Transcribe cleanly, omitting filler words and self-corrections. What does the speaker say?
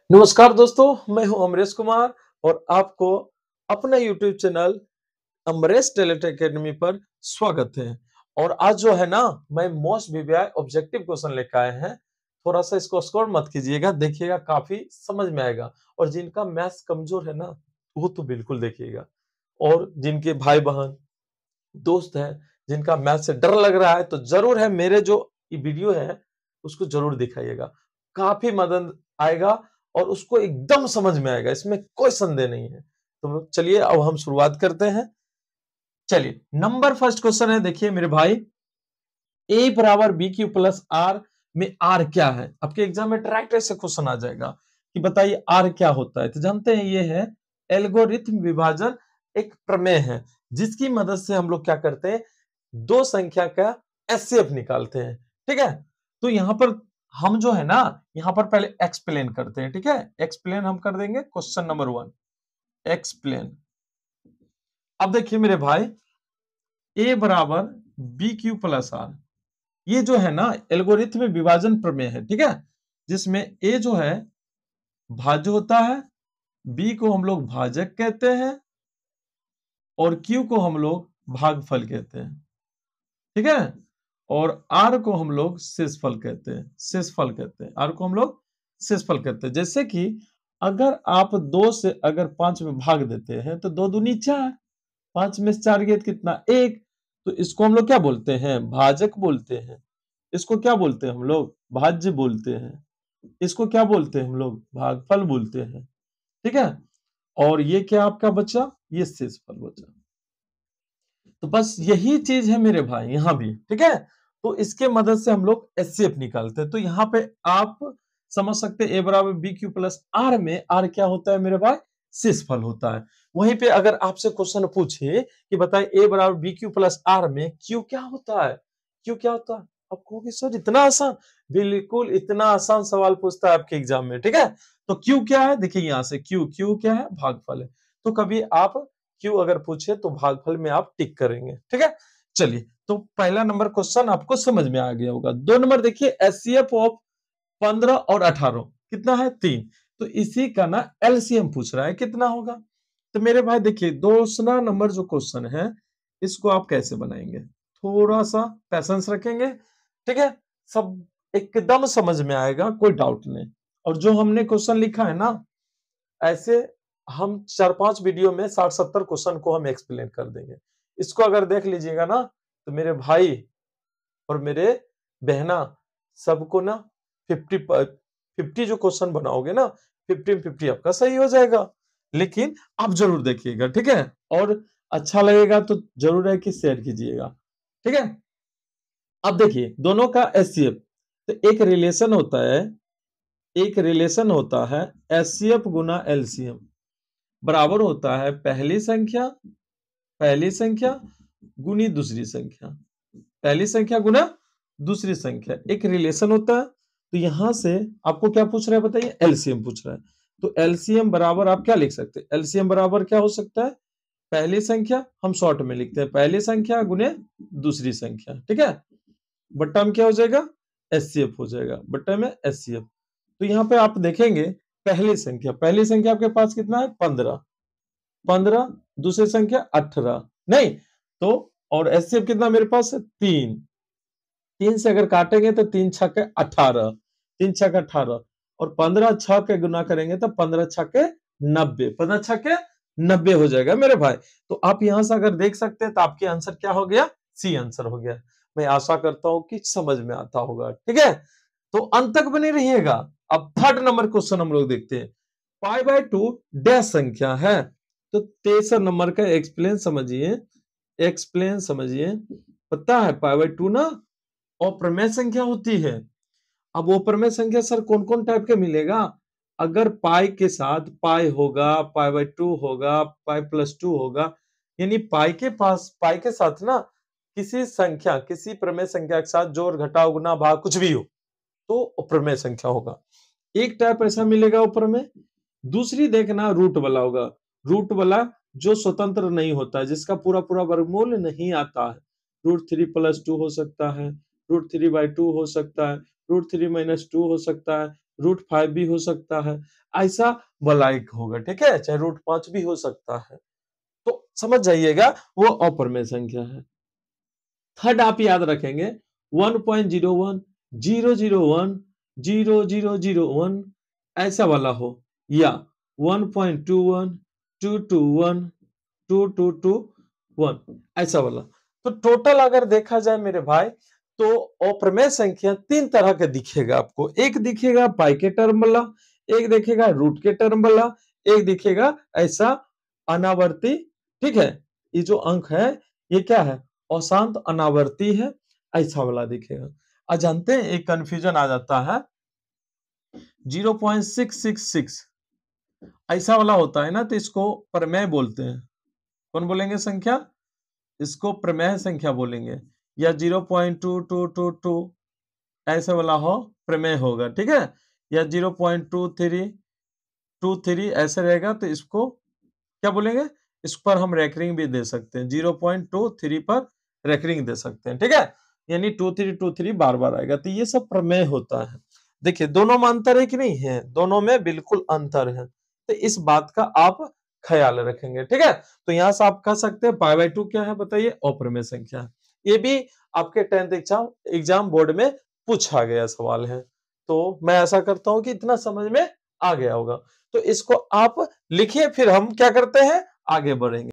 नमस्कार दोस्तों, मैं हूं अमरेश कुमार और आपको अपना YouTube channel Amresh talent academy पर स्वागत है। और आज जो है ना, मैं मोस्ट वीवीआई ऑब्जेक्टिव क्वेश्चन लेकर आए हैं। थोड़ा सा इसको स्क्रॉल मत कीजिएगा, देखिएगा काफी समझ में आएगा। और जिनका मैथ्स कमजोर है ना, वो तो बिल्कुल देखिएगा। और जिनके भाई बहन दोस्त हैं, जिनका मैथ से डर लग रहा है, तो जरूर है मेरे जो ये वीडियो है उसको जरूर दिखाइएगा। काफी मदद आएगा और उसको एकदम समझ में आएगा, इसमें कोई संदेह नहीं है। तो चलिए अब हम शुरुआत करते हैं। चलिए, नंबर फर्स्ट क्वेश्चन है, देखिए मेरे भाई। ए बराबर बी क्यू प्लस आर में आर क्या है? आपके एग्जाम में डायरेक्ट ऐसे क्वेश्चन आ जाएगा कि बताइए आर क्या होता है। तो जानते हैं ये है एल्गोरिथम विभाजन, एक प्रमेय है जिसकी मदद से हम लोग क्या करते हैं, दो संख्या का एचसीएफ निकालते हैं। ठीक है, तो यहां पर हम जो है ना, यहां पर पहले एक्सप्लेन करते हैं। ठीक है, एक्सप्लेन हम कर देंगे क्वेश्चन नंबर 1, एक्सप्लेन। अब देखिए मेरे भाई, ए बराबर बी क्यू प्लस आर, ये जो है ना एल्गोरिथम विभाजन प्रमेय है। ठीक है, जिसमें ए जो है भाज्य होता है, बी को हम लोग भाजक कहते हैं और क्यू को हम लोग भागफल कहते हैं। ठीक है, और आर को हम लोग शेषफल कहते हैं, शेषफल कहते हैं, आर को हम लोग शेषफल कहते हैं। जैसे कि अगर आप 2 से अगर 5 में भाग देते हैं तो 2 दूनी 4, 5 में से 4 गए तो कितना, 1। तो इसको हम लोग क्या बोलते हैं, भाजक बोलते हैं। इसको क्या बोलते हैं हम लोग, भाज्य बोलते हैं। इसको क्या बोलते हैं हम लोग, भागफल बोलते हैं। ठीक है, और ये क्या आपका बचा, ये शेषफल बचा। तो बस यही चीज है मेरे भाई यहां भी। ठीक है, तो इसके मदद से हम लोग एचसीएफ निकालते हैं। तो यहाँ पे आप समझ सकते हैं ए बराबर बी क्यू प्लस आर में आर क्या होता है मेरे भाई, शेषफल होता है। वहीं पे अगर आपसे क्वेश्चन पूछे कि बताए ए बराबर बी क्यू प्लस आर में क्यू क्या होता है, क्यू क्या होता है, आप कहोगे सर इतना आसान। बिल्कुल इतना आसान सवाल पूछता है आपके एग्जाम में। ठीक है, तो क्यू क्या है, देखिए यहां से क्यू, क्यू क्या है, भागफल है। तो कभी आप क्यू अगर पूछे तो भागफल में आप टिक करेंगे। ठीक है, चलिए, तो पहला नंबर क्वेश्चन आपको समझ में आ गया होगा। 2 नंबर देखिए, एचसीएफ ऑफ 15 और 18 कितना है, 3। तो इसी का ना एलसीएम पूछ रहा है, कितना होगा। तो मेरे भाई देखिए, दूसरा नंबर जो क्वेश्चन है इसको आप कैसे बनाएंगे, थोड़ा सा पैसेंस रखेंगे। ठीक है, सब एकदम समझ में आएगा, कोई डाउट नहीं। और जो हमने क्वेश्चन लिखा है ना, ऐसे हम 4-5 वीडियो में 60-70 क्वेश्चन को हम एक्सप्लेन कर देंगे। इसको अगर देख लीजिएगा ना, तो मेरे भाई और मेरे बहना सबको ना 50 जो क्वेश्चन बनाओगे ना, 50-50 आपका सही हो जाएगा। लेकिन आप जरूर देखिएगा। ठीक है, और अच्छा लगेगा तो जरूर है कि शेयर कीजिएगा। ठीक है, अब देखिए दोनों का एचसीएफ, तो एक रिलेशन होता है एचसीएफ गुना एलसीएम बराबर होता है पहली संख्या गुनी दूसरी संख्या, पहली संख्या गुना दूसरी संख्या, एक रिलेशन होता है। तो यहां से आपको क्या पूछ रहा है बताइए, एलसीएम पूछ रहा है। तो एलसीएम बराबर आप क्या लिख सकते हैं, एलसीएम बराबर क्या हो सकता है, पहली संख्या, हम शॉर्ट में लिखते हैं पहली संख्या गुने दूसरी संख्या। ठीक है, बट्टा में क्या हो जाएगा, एचसीएफ हो जाएगा, बट्टा में एचसीएफ। तो यहाँ पे आप देखेंगे पहली संख्या आपके पास कितना है, 15, 15, दूसरी संख्या 18, नहीं तो, और एचसीएफ कितना मेरे पास है, 3, 3 से अगर काटेंगे तो 3 छक्के 18, 3 छक्के 18, और 15 छह के गुना करेंगे तो 15 छक्के 90, 15 छक्के 90 हो जाएगा मेरे भाई। तो आप यहां से अगर देख सकते हैं तो आपके आंसर क्या हो गया, सी आंसर हो गया। मैं आशा करता हूं कि समझ में आता होगा। ठीक है, तो अंत तक बने रहिएगा। अब थर्ड नंबर क्वेश्चन हम लोग देखते हैं। π/2 डैश संख्या है, तो तेसर नंबर का एक्सप्लेन समझिए, एक्सप्लेन समझिए। पता है π/2 ना अप्रमेय संख्या होती है। अब वो अप्रमेय संख्या सर कौन कौन टाइप के मिलेगा, अगर पाई के साथ पाई होगा, π/2 होगा, π+2 होगा, यानी पाई के साथ ना किसी संख्या, किसी प्रमेय संख्या के साथ जोड़ घटाव गुना भाग कुछ भी हो तो अप्रमेय संख्या होगा। एक टाइप ऐसा मिलेगा ऊपर में। दूसरी देखना रूट वाला होगा, रूट वाला जो स्वतंत्र नहीं होता है, जिसका पूरा पूरा वर्गमूल नहीं आता है। √3+2 हो सकता है, √3/2 हो सकता है, √3-2 हो सकता है, √5 भी हो सकता है, ऐसा वाला एक होगा, ठीक है, चाहे √5 भी हो सकता है। तो समझ जाइएगा वो अप्रमेय संख्या है। थर्ड आप याद रखेंगे 1.01, 001, 0001 ऐसा वाला हो, या 1.21, 221, 2221 ऐसा वाला। तो टोटल अगर देखा जाए मेरे भाई, तो अप्रमेय संख्या तीन तरह के दिखेगा आपको। एक दिखेगा पाई के टर्म वाला, एक दिखेगा रूट के टर्म वाला, एक दिखेगा ऐसा अनावर्ती, ठीक है। ये जो अंक है ये क्या है, अशांत अनावर्ती है, ऐसा वाला दिखेगा। और जानते हैं एक कंफ्यूजन आ जाता है 0.666 ऐसा वाला होता है ना, तो इसको प्रमेय बोलते हैं। कौन बोलेंगे संख्या, इसको प्रमेय संख्या बोलेंगे। या 0.2222 ऐसे वाला हो प्रमेय होगा, ठीक है। या 0.2323 ऐसे रहेगा, तो इसको क्या बोलेंगे, इस पर हम रेकरिंग भी दे सकते हैं, 0.23 पर रेकरिंग दे सकते हैं, ठीक है। यानी 2323 बार बार आएगा, तो ये सब प्रमेय होता है। देखिए दोनों में अंतर है कि नहीं है, दोनों में बिल्कुल अंतर है, तो इस बात का आप ख्याल रखेंगे, ठीक है। तो यहां से आप कह सकते हैं π/2 क्या है बताइए, अप्रमेय संख्या है। ये भी आपके 10th एग्जाम बोर्ड में पूछा गया सवाल है। तो मैं ऐसा करता हूं कि इतना समझ में आ गया होगा, तो इसको आप लिखिए, फिर हम क्या करते हैं आगे बढ़ेंगे।